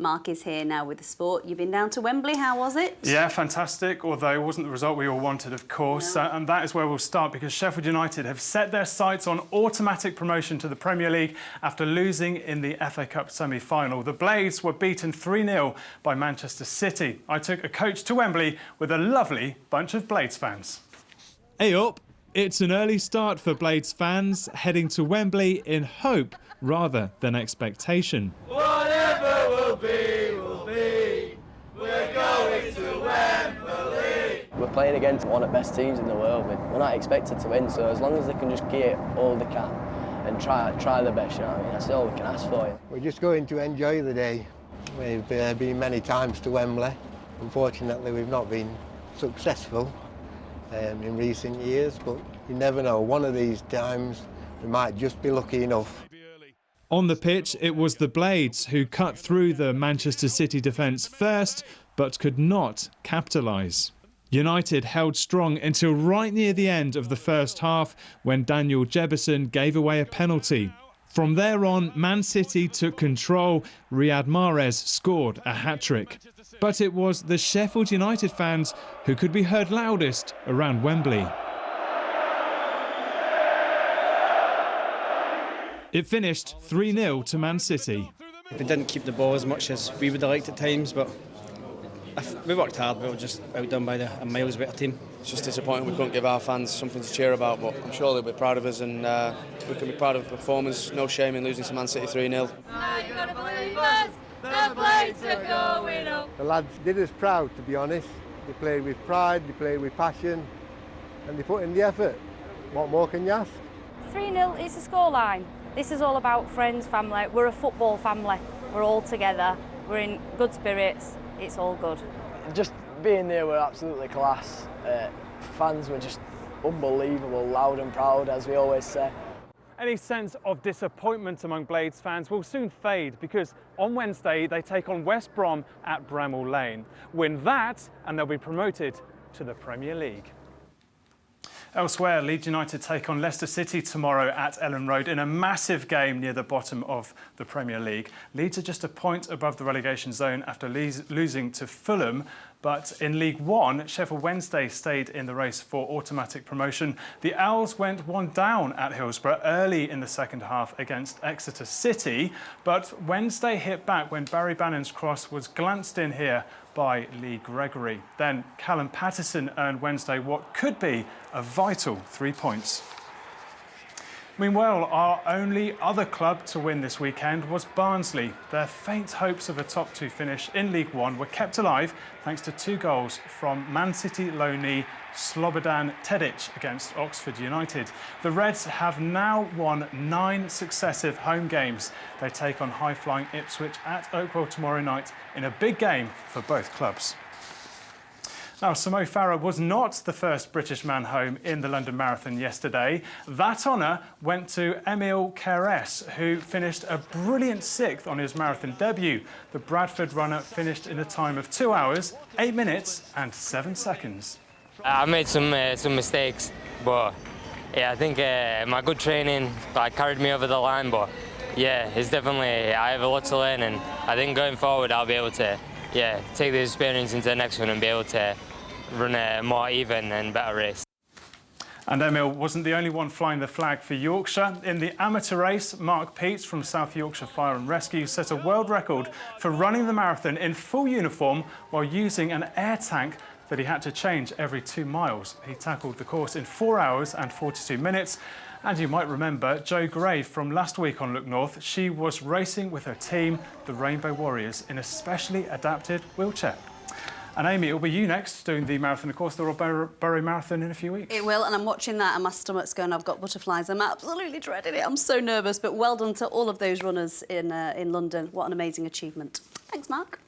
Mark is here now with the sport. You've been down to Wembley. How was it? Yeah, fantastic, although it wasn't the result we all wanted, of course. No. And that is where we'll start, because Sheffield United have set their sights on automatic promotion to the Premier League after losing in the FA Cup semi-final. The Blades were beaten 3-0 by Manchester City. I took a coach to Wembley with a lovely bunch of Blades fans. Hey up! It's an early start for Blades fans, heading to Wembley in hope rather than expectation. Whatever will be, will be. We're going to Wembley. We're playing against one of the best teams in the world. We're not expected to win, so as long as they can just give it all they can and try their best, you know what I mean? That's all we can ask for. We're just going to enjoy the day. We've been many times to Wembley. Unfortunately, we've not been successful in recent years, but you never know. One of these times, we might just be lucky enough. On the pitch, it was the Blades who cut through the Manchester City defence first, but could not capitalise. United held strong until right near the end of the first half, when Daniel Jebbison gave away a penalty. From there on, Man City took control. Riyad Mahrez scored a hat-trick. But it was the Sheffield United fans who could be heard loudest around Wembley. It finished 3-0 to Man City. We didn't keep the ball as much as we would have liked at times, but we worked hard. We were just outdone by a miles better team. It's just disappointing we couldn't give our fans something to cheer about, but I'm sure they'll be proud of us, and we can be proud of the performance. No shame in losing to Man City 3-0. Now you've got to believe us, the Blades are going up. The lads did us proud, to be honest. They played with pride, they played with passion, and they put in the effort. What more can you ask? 3-0 is a scoreline. This is all about friends, family. We're a football family. We're all together. We're in good spirits. It's all good. Just being there were absolutely class. Fans were just unbelievable, loud and proud, as we always say. Any sense of disappointment among Blades fans will soon fade, because on Wednesday they take on West Brom at Bramall Lane. Win that and they'll be promoted to the Premier League. Elsewhere, Leeds United take on Leicester City tomorrow at Ellen Road in a massive game near the bottom of the Premier League. Leeds are just a point above the relegation zone after losing to Fulham. But in League One, Sheffield Wednesday stayed in the race for automatic promotion. The Owls went one down at Hillsborough early in the second half against Exeter City. But Wednesday hit back when Barry Bannon's cross was glanced in here by Lee Gregory. Then Callum Patterson earned Wednesday what could be a vital 3 points. Meanwhile, our only other club to win this weekend was Barnsley. Their faint hopes of a top two finish in League One were kept alive thanks to 2 goals from Man City loanee Slobodan Tedic against Oxford United. The Reds have now won 9 successive home games. They take on high-flying Ipswich at Oakwell tomorrow night in a big game for both clubs. Now, Sir Mo Farah was not the first British man home in the London Marathon yesterday. That honour went to Emile Keres, who finished a brilliant 6th on his marathon debut. The Bradford runner finished in a time of 2 hours, 8 minutes and 7 seconds. I made some mistakes, but yeah, I think my good training carried me over the line. But yeah, it's definitely, I have a lot to learn, and I think going forward I'll be able to take the experience into the next one and be able to run a more even and better race. And Emile wasn't the only one flying the flag for Yorkshire. In the amateur race, Mark Peets from South Yorkshire Fire and Rescue set a world record for running the marathon in full uniform while using an air tank that he had to change every 2 miles. He tackled the course in 4 hours and 42 minutes. And you might remember Jo Gray from last week on Look North. She was racing with her team, the Rainbow Warriors, in a specially adapted wheelchair. And Amy, it'll be you next doing the marathon, of course, the Royal Borough Marathon in a few weeks. It will, and I'm watching that and my stomach's going, I've got butterflies. I'm absolutely dreading it. I'm so nervous, but well done to all of those runners in London. What an amazing achievement. Thanks, Mark.